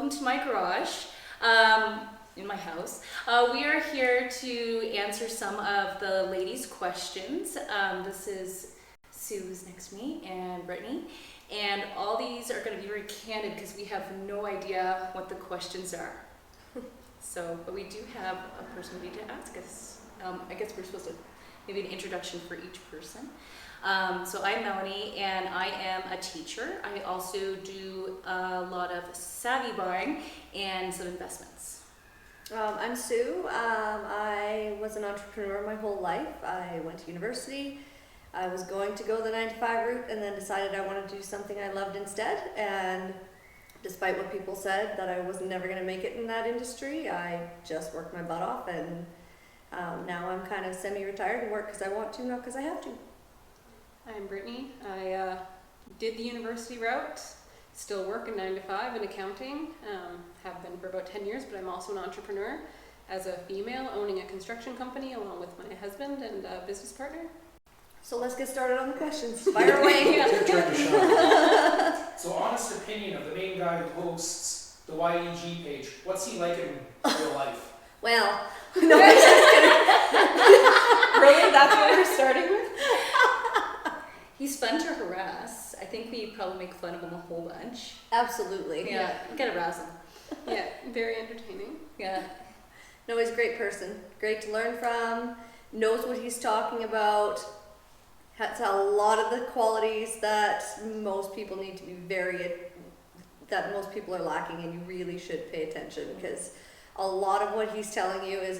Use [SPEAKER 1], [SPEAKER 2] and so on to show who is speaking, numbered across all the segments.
[SPEAKER 1] welcome to my garage, in my house. We are here to answer some of the ladies' questions. This is Sue, who's next to me, and Brittany. And all these are going to be very candid because we have no idea what the questions are. So, but we do have a person ready to ask us. I guess we're supposed to maybe an introduction for each person. So I'm Melanie, and I am a teacher. I also do a lot of savvy buying and some investments.
[SPEAKER 2] I'm Sue. I was an entrepreneur my whole life. I went to university. I was going to go the 9-to-5 route and then decided I wanted to do something I loved instead. And despite what people said that I was never going to make it in that industry, I just worked my butt off, and now I'm kind of semi-retired and work because I want to, not because I have to.
[SPEAKER 3] I'm Brittany. I did the university route, still work in 9-to-5 in accounting, have been for about 10 years, but I'm also an entrepreneur as a female owning a construction company along with my husband and a business partner.
[SPEAKER 2] So let's get started on the questions. Fire away.
[SPEAKER 4] So, honest opinion of the main guy who hosts the YEG page. What's he like in real life?
[SPEAKER 2] Well, no, I'm just kidding.
[SPEAKER 3] Really? That's what we're starting with?
[SPEAKER 1] He's fun to harass. I think we probably make fun of him a whole bunch.
[SPEAKER 2] Absolutely.
[SPEAKER 1] Yeah, we gotta razz him.
[SPEAKER 3] Yeah, very entertaining.
[SPEAKER 1] Yeah.
[SPEAKER 2] No, he's a great person. Great to learn from. Knows what he's talking about. Has a lot of the qualities that most people need to be that most people are lacking, and you really should pay attention, because a lot of what he's telling you is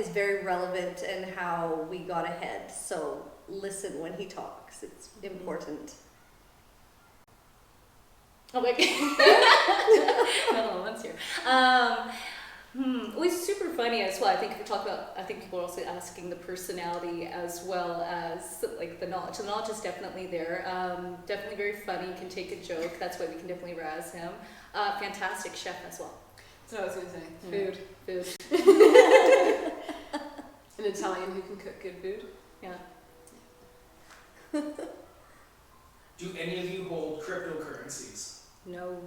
[SPEAKER 2] very relevant in how we got ahead. So listen when he talks. It's important.
[SPEAKER 1] Oh my god. Another one's here. It was super funny as well. I think if we talk about, I think people are also asking the personality as well as like the knowledge. The knowledge is definitely there. Definitely very funny, can take a joke. That's why we can definitely razz him. Fantastic chef as well.
[SPEAKER 3] That's what I was going to say.
[SPEAKER 1] Food.
[SPEAKER 3] An Italian who can cook good food.
[SPEAKER 1] Yeah.
[SPEAKER 4] Do any of you hold cryptocurrencies?
[SPEAKER 1] No.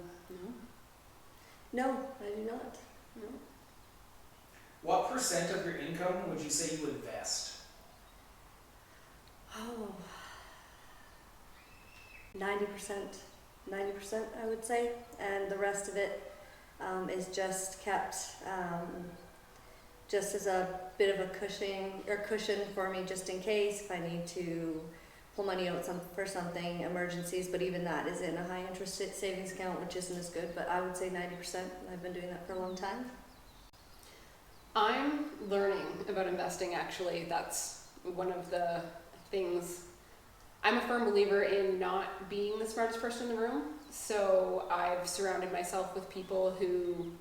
[SPEAKER 2] No, I do not.
[SPEAKER 3] No.
[SPEAKER 4] What percent of your income would you say you invest?
[SPEAKER 2] Oh, 90%. 90%, I would say. And the rest of it is just kept just as a bit of a cushion for me, just in case if I need to pull money out for something, emergencies. But even that is in a high interest savings account, which isn't as good. But I would say 90%. I've been doing that for a long time.
[SPEAKER 3] I'm learning about investing, actually. That's one of the things. I'm a firm believer in not being the smartest person in the room. So I've surrounded myself with people who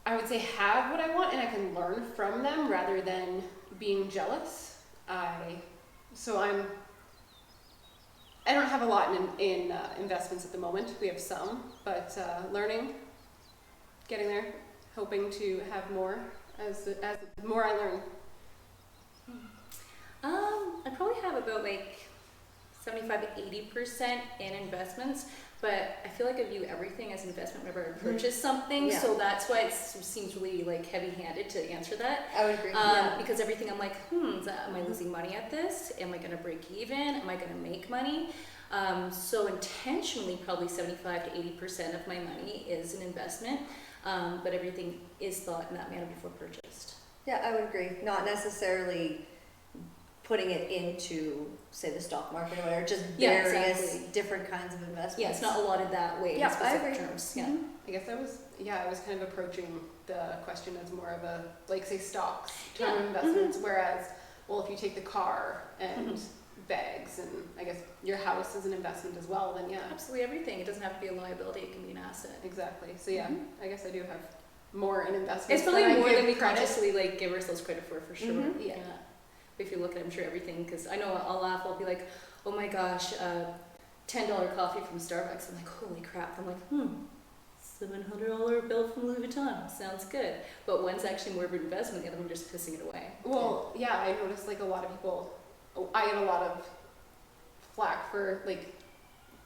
[SPEAKER 3] I would say have what I want, and I can learn from them rather than being jealous. I don't have a lot in investments at the moment. We have some, but learning, getting there, hoping to have more as the more I learn.
[SPEAKER 1] I probably have about like 75 to 80% in investments, but I feel like I view everything as investment whenever I purchase something.
[SPEAKER 2] Yeah.
[SPEAKER 1] So that's why it seems really like heavy-handed to answer that.
[SPEAKER 2] I would agree.
[SPEAKER 1] Because everything I'm like, am I losing money at this? Am I going to break even? Am I going to make money? So intentionally, probably 75 to 80% of my money is an investment, but everything is thought in that manner before purchased.
[SPEAKER 2] Yeah, I would agree. Not necessarily putting it into, say, the stock market or whatever, just various different kinds of investments.
[SPEAKER 1] Yeah, it's not allotted that way in specific terms. Yeah.
[SPEAKER 3] I guess I was kind of approaching the question as more of a, like, say, stocks term of investments, whereas, well, if you take the car and bags and I guess your house is an investment as well, then yeah.
[SPEAKER 1] Absolutely everything. It doesn't have to be a liability, it can be an asset.
[SPEAKER 3] Exactly. So yeah, I guess I do have more in investments.
[SPEAKER 1] It's probably more than we
[SPEAKER 3] credit.
[SPEAKER 1] Consciously like give ourselves credit for sure.
[SPEAKER 3] Yeah.
[SPEAKER 1] But if you look at, I'm sure everything, because I know I'll laugh, I'll be like, oh my gosh, $10 coffee from Starbucks. I'm like, holy crap. I'm like, $700 bill from Louis Vuitton. Sounds good. But one's actually more of an investment, the other one just pissing it away.
[SPEAKER 3] Well, yeah, I noticed like a lot of people, I get a lot of flack for like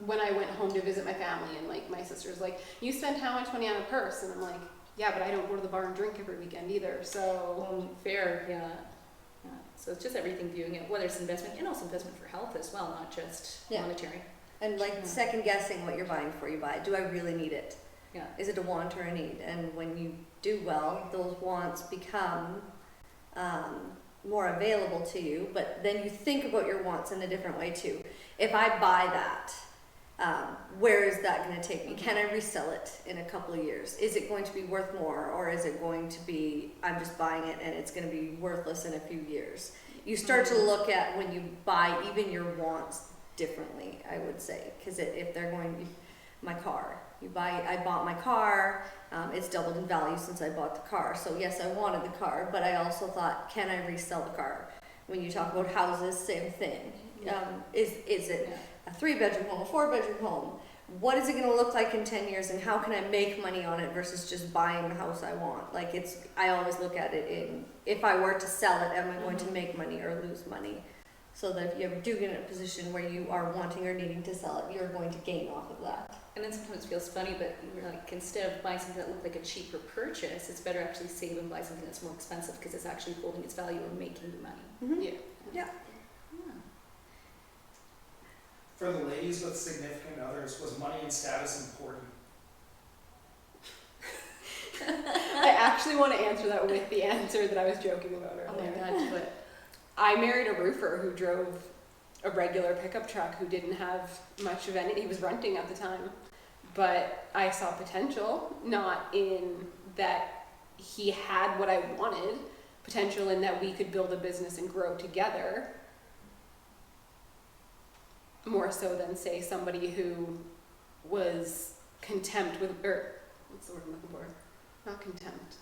[SPEAKER 3] when I went home to visit my family, and like my sister's like, you spend how much money on a purse? And I'm like, yeah, but I don't go to the bar and drink every weekend either. So
[SPEAKER 1] Fair, yeah. Yeah. So it's just everything viewing it, whether it's investment and also investment for health as well, not just monetary.
[SPEAKER 2] And like
[SPEAKER 1] Yeah.
[SPEAKER 2] second guessing what you're buying before you buy it. Do I really need it?
[SPEAKER 1] Yeah.
[SPEAKER 2] Is it a want or a need? And when you do well, those wants become more available to you, but then you think about your wants in a different way too. If I buy that, where is that going to take me? Can I resell it in a couple of years? Is it going to be worth more, or is it going to be, I'm just buying it and it's going to be worthless in a few years? You start to look at when you buy even your wants differently, I would say, because if they're going, my car, I bought my car, it's doubled in value since I bought the car. So yes, I wanted the car, but I also thought, can I resell the car? When you talk about houses, same thing. Is it a 3-bedroom home, a 4-bedroom home? What is it going to look like in 10 years, and how can I make money on it versus just buying the house I want? Like I always look at it in, if I were to sell it, am I going to make money or lose money? So that if you ever do get in a position where you are wanting or needing to sell it, you're going to gain off of that.
[SPEAKER 1] And then sometimes it feels funny, but you're like, instead of buying something that looked like a cheaper purchase, it's better actually save and buy something that's more expensive because it's actually holding its value or making you money.
[SPEAKER 3] yeah.
[SPEAKER 2] Yeah.
[SPEAKER 4] For the ladies with significant others, was money and status important?
[SPEAKER 3] I actually want to answer that with the answer that I was joking about
[SPEAKER 1] Oh my
[SPEAKER 3] earlier.
[SPEAKER 1] God, but
[SPEAKER 3] I married a roofer who drove a regular pickup truck who didn't have much of any. He was renting at the time, but I saw potential, not in that he had what I wanted, potential in that we could build a business and grow together, more so than say somebody who was content with, or what's the word I'm looking for? Not contempt.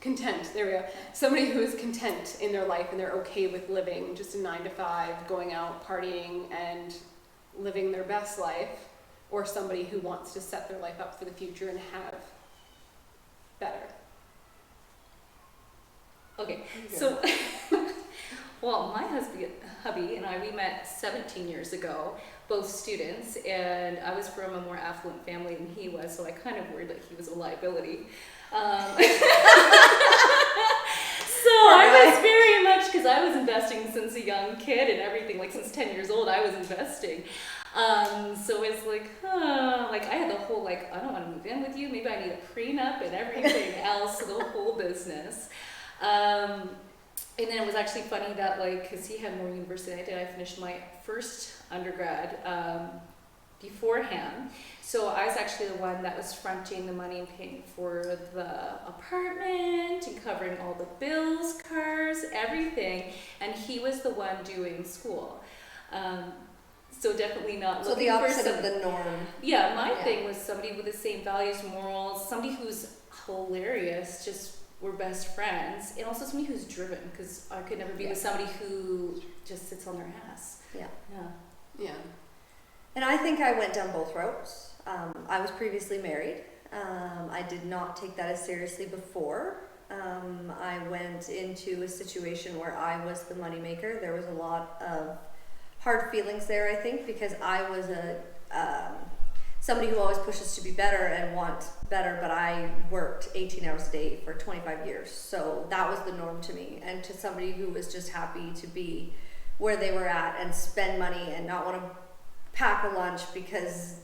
[SPEAKER 3] Content, there we go. Somebody who is content in their life and they're okay with living just a 9-to-5, going out, partying, and living their best life, or somebody who wants to set their life up for the future and have better.
[SPEAKER 1] okay, so, well, my hubby and I, we met 17 years ago, both students, and I was from a more affluent family than he was, so I kind of worried that he was a liability. So I was very much, because I was investing since a young kid and everything, like since 10 years old I was investing. So it's like, like I had the whole like, I don't want to move in with you, maybe I need a prenup and everything else, the whole business. And then it was actually funny that like, because he had more university than I did, I finished my first undergrad beforehand. So I was actually the one that was fronting the money and paying for the apartment and covering all the bills, cars, everything. And he was the one doing school. So definitely not
[SPEAKER 2] So
[SPEAKER 1] looking
[SPEAKER 2] the
[SPEAKER 1] for
[SPEAKER 2] opposite
[SPEAKER 1] some,
[SPEAKER 2] of the norm.
[SPEAKER 1] yeah, my
[SPEAKER 2] Yeah.
[SPEAKER 1] thing was somebody with the same values, morals, somebody who's hilarious, just we're best friends, and also somebody who's driven, because I could never be with somebody who just sits on their ass.
[SPEAKER 2] Yeah.
[SPEAKER 3] Yeah.
[SPEAKER 2] And I think I went down both routes. I was previously married. I did not take that as seriously before. I went into a situation where I was the moneymaker. There was a lot of hard feelings there, I think, because I was somebody who always pushes to be better and want better, but I worked 18 hours a day for 25 years. So that was the norm to me. And to somebody who was just happy to be where they were at and spend money and not want to pack a lunch because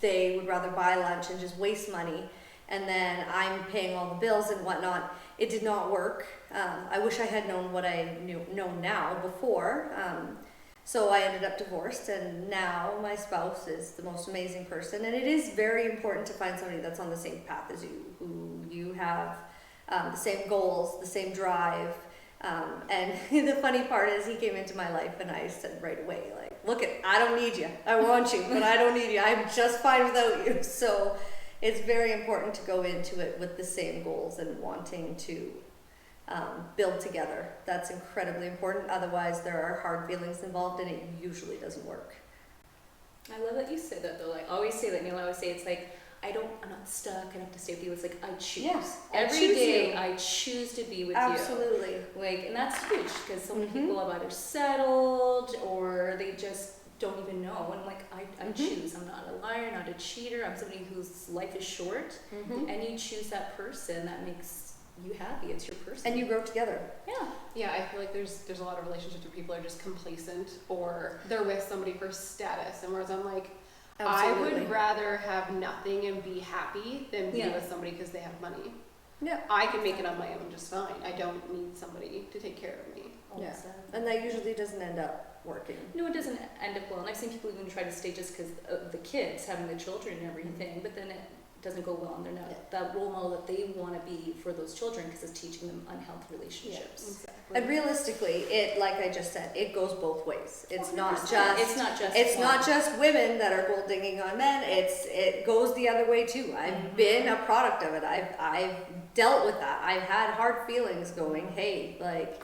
[SPEAKER 2] they would rather buy lunch and just waste money, and then I'm paying all the bills and whatnot. It did not work. I wish I had known what I know now before. So I ended up divorced, and now my spouse is the most amazing person. And it is very important to find somebody that's on the same path as you, who you have the same goals, the same drive. And the funny part is he came into my life and I said right away, like, look I don't need you. I want you, but I don't need you. I'm just fine without you. So it's very important to go into it with the same goals and wanting to build together. That's incredibly important. Otherwise, there are hard feelings involved and it usually doesn't work.
[SPEAKER 1] I love that you said that though. Like, I always say that, Neil, I always say it's like, I'm not stuck, I have to stay with you. It's like, I choose.
[SPEAKER 2] Yes,
[SPEAKER 1] Every day, I choose to be with
[SPEAKER 2] Absolutely.
[SPEAKER 1] you. Like, and that's huge, because so many
[SPEAKER 2] Mhm.
[SPEAKER 1] people have either settled or they just don't even know. And like, I choose. I'm not a liar, not a cheater. I'm somebody whose life is short. And you choose that person that makes you happy. It's your person.
[SPEAKER 2] And you grow together.
[SPEAKER 1] Yeah.
[SPEAKER 3] Yeah, I feel like there's a lot of relationships where people are just complacent or they're with somebody for status, and whereas I'm like, I
[SPEAKER 2] Absolutely.
[SPEAKER 3] would rather have nothing and be happy than be
[SPEAKER 1] Yeah.
[SPEAKER 3] with somebody because they have money.
[SPEAKER 2] Yeah.
[SPEAKER 3] I can make it on my own just fine. I don't need somebody to take care of me.
[SPEAKER 2] Yeah. And that usually doesn't end up working.
[SPEAKER 1] No, it doesn't end up well. And I've seen people even try to stay just because of the kids, having the children and everything, but then it doesn't go well, and they're not that role model that they want to be for those children because it's teaching them unhealthy relationships.
[SPEAKER 3] Exactly.
[SPEAKER 2] And realistically, it, like I just said, it goes both ways. It's not
[SPEAKER 1] 100%.
[SPEAKER 2] just
[SPEAKER 1] It's not just one.
[SPEAKER 2] women that are gold digging on men. It goes the other way too. I've been a product of it. I've dealt with that. I've had hard feelings going, hey, like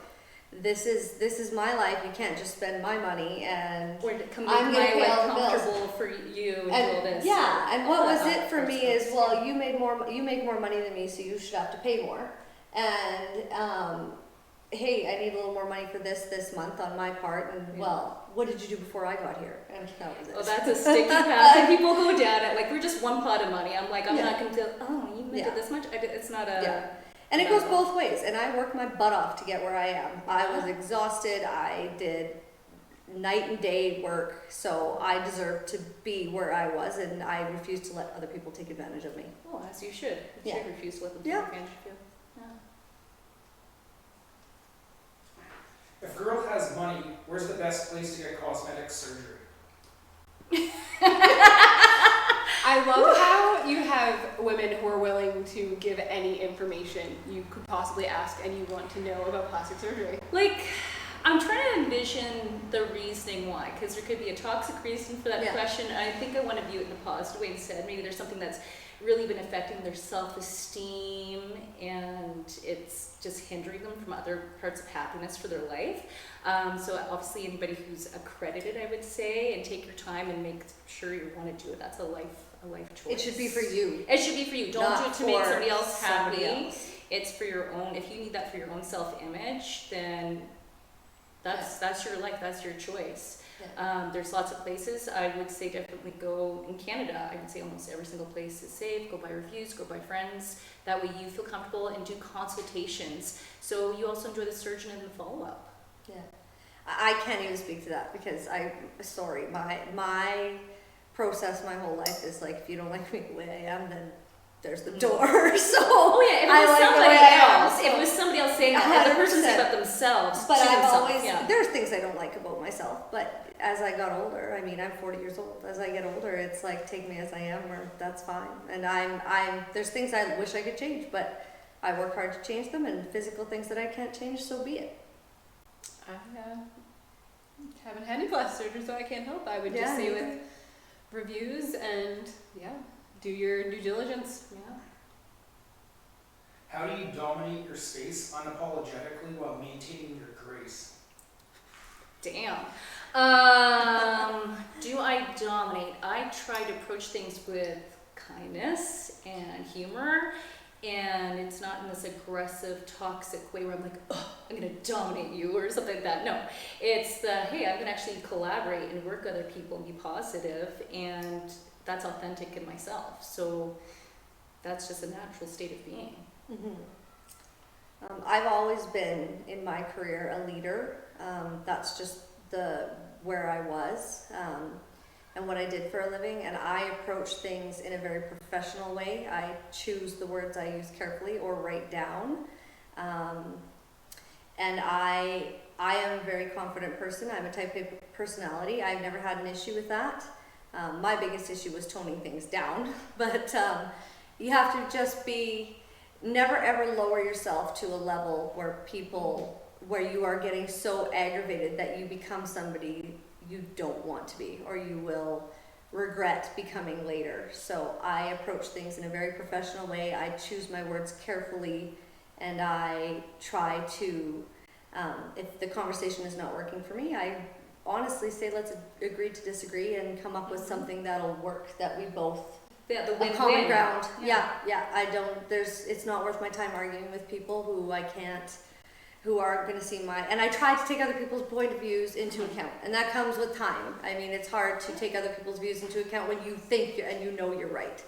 [SPEAKER 2] this is my life. You can't just spend my money and
[SPEAKER 1] Or to come
[SPEAKER 2] I'm
[SPEAKER 1] make
[SPEAKER 2] gonna
[SPEAKER 1] my
[SPEAKER 2] pay all
[SPEAKER 1] life
[SPEAKER 2] the bills.
[SPEAKER 1] comfortable for you and, do all
[SPEAKER 2] and
[SPEAKER 1] this.
[SPEAKER 2] yeah. And
[SPEAKER 1] all
[SPEAKER 2] what was
[SPEAKER 1] that
[SPEAKER 2] it for
[SPEAKER 1] other
[SPEAKER 2] me
[SPEAKER 1] stuff.
[SPEAKER 2] is, well, you make more money than me, so you should have to pay more. And hey, I need a little more money for this month on my part. And well, what did you do before I got here? And that was it.
[SPEAKER 1] Oh, that's a sticky path that people go down at. Like, we're just one pot of money. I'm like, I'm not going to, you make it this much? It's not a...
[SPEAKER 2] Yeah. And it goes both ways. And I worked my butt off to get where I am. I was exhausted. I did night and day work. So I deserve to be where I was. And I refuse to let other people take advantage of me.
[SPEAKER 1] Oh, as you should. You should refuse to let them take advantage of you.
[SPEAKER 4] If a girl has money, where's the best place to get cosmetic surgery?
[SPEAKER 3] I love how you have women who are willing to give any information you could possibly ask and you want to know about plastic surgery.
[SPEAKER 1] Like, I'm trying to envision the reasoning why, because there could be a toxic reason for that question. And I think I want to view it in a positive way instead. Maybe there's something that's really been affecting their self-esteem and it's just hindering them from other parts of happiness for their life. So obviously anybody who's accredited, I would say, and take your time and make sure you want to do it. That's a life choice.
[SPEAKER 2] It should be for you.
[SPEAKER 1] It should be for you. Don't
[SPEAKER 2] Not
[SPEAKER 1] do it to make
[SPEAKER 2] for
[SPEAKER 1] somebody else happy.
[SPEAKER 2] somebody else.
[SPEAKER 1] It's for your own. If you need that for your own self-image, then that's your life. That's your choice. There's lots of places. I would say definitely go in Canada. I would say almost every single place is safe. Go by reviews. Go by friends. That way you feel comfortable and do consultations. So you also enjoy the surgeon and the follow-up.
[SPEAKER 2] Yeah. I can't even speak to that because my process my whole life is like, if you don't like me the way I am, then there's the door. So
[SPEAKER 1] if it was somebody else, if it was somebody else saying that, and the person says about themselves,
[SPEAKER 2] but
[SPEAKER 1] to
[SPEAKER 2] I've
[SPEAKER 1] themselves,
[SPEAKER 2] always there's things I don't like about myself. But as I got older, I mean, I'm 40 years old. As I get older, it's like, take me as I am, or that's fine. And I'm there's things I wish I could change, but I work hard to change them. And physical things that I can't change, so be it.
[SPEAKER 3] I haven't had any plastic surgery, so I can't help. I would just say with reviews and do your due diligence.
[SPEAKER 1] Yeah.
[SPEAKER 4] How do you dominate your space unapologetically while maintaining your grace?
[SPEAKER 1] Damn. Do I dominate? I try to approach things with kindness and humor, and it's not in this aggressive, toxic way where I'm like, oh, I'm gonna dominate you or something like that. No, it's the, hey, I'm gonna actually collaborate and work with other people and be positive, and that's authentic in myself. So that's just a natural state of being.
[SPEAKER 2] I've always been in my career a leader. That's just where I was and what I did for a living, and I approach things in a very professional way. I choose the words I use carefully or write down, and I am a very confident person. I'm a type A personality. I've never had an issue with that. My biggest issue was toning things down, but you have to just never ever lower yourself to a level where you are getting so aggravated that you become somebody you don't want to be, or you will regret becoming later. So I approach things in a very professional way. I choose my words carefully, and I try to, if the conversation is not working for me, I honestly say, let's agree to disagree and come up with something that'll work, that we both
[SPEAKER 1] The
[SPEAKER 2] a
[SPEAKER 1] win-win.
[SPEAKER 2] common ground. Yeah. I don't, it's not worth my time arguing with people who I can't who aren't going to see mine. And I try to take other people's point of views into account, and that comes with time. I mean, it's hard to take other people's views into account when you think and you know you're right.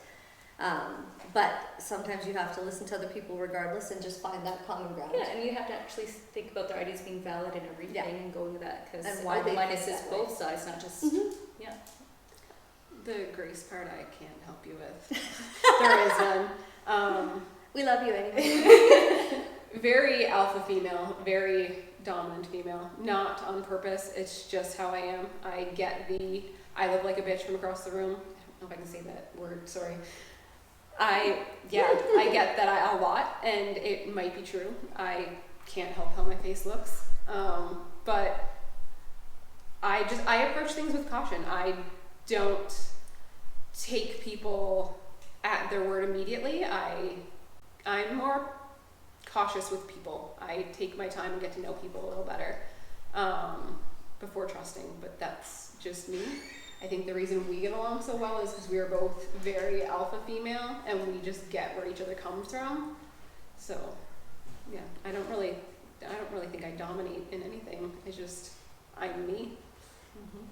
[SPEAKER 2] But sometimes you have to listen to other people regardless and just find that common ground.
[SPEAKER 1] Yeah, and you have to actually think about their ideas being valid and everything,
[SPEAKER 2] Yeah.
[SPEAKER 1] and go with that, because
[SPEAKER 2] And why
[SPEAKER 1] all the
[SPEAKER 2] they
[SPEAKER 1] minus
[SPEAKER 2] think
[SPEAKER 1] is
[SPEAKER 2] that way.
[SPEAKER 1] both sides, not just yeah.
[SPEAKER 3] The grace part I can't help you with. There is none.
[SPEAKER 2] We love you anyway.
[SPEAKER 3] Very alpha female, very dominant female. Not on purpose, it's just how I am. I live like a bitch from across the room. I don't know if I can say that word, sorry. I get that a lot, and it might be true. I can't help how my face looks. But I approach things with caution. I don't take people at their word immediately. I'm more cautious with people. I take my time and get to know people a little better before trusting, but that's just me. I think the reason we get along so well is because we are both very alpha female, and we just get where each other comes from. So, yeah, I don't really think I dominate in anything. It's just I'm me.
[SPEAKER 1] Mm-hmm.